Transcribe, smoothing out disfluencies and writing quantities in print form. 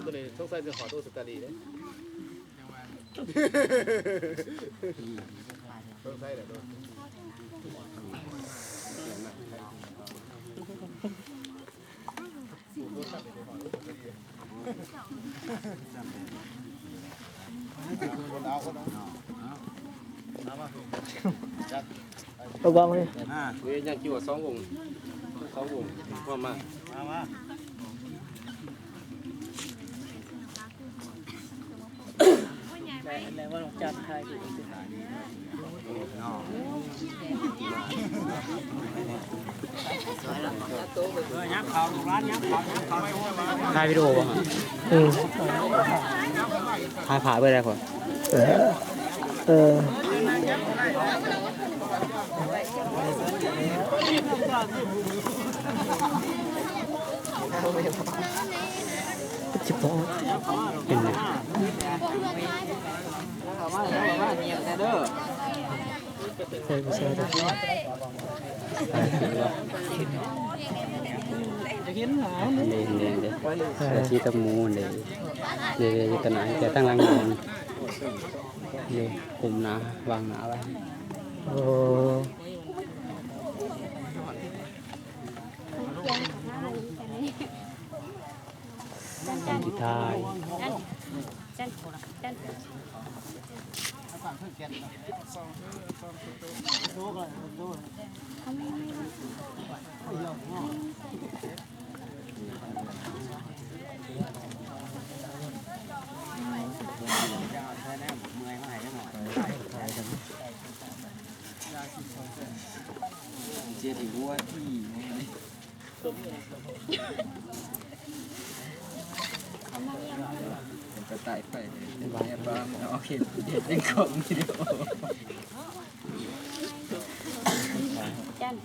ตัวนี้ต้องใส่จะขอตัวสตาลีเลยต้องใส่แต่ตัวตัวกองเลยเวียนยังกี่ว่า2 วงพร้อมมาแล้วว่าลงจัดไทยอยู่ถ่ายวิดีโอป่ะถ่ายผ่าไปได้ก่อน12เป็นไงใส่ใส่จะกินหาเด้ที่ตะมูเด้อยู่ตะไหนแต่ตั้งรังนอนอยู่กลุ่มหนาวางหนาไว้โอ้ที่ท้ายเจี๊ยบหัวที่กระต่ายไปบ้านบ้านโอเคเด็ดยังคงวิดีโอจัน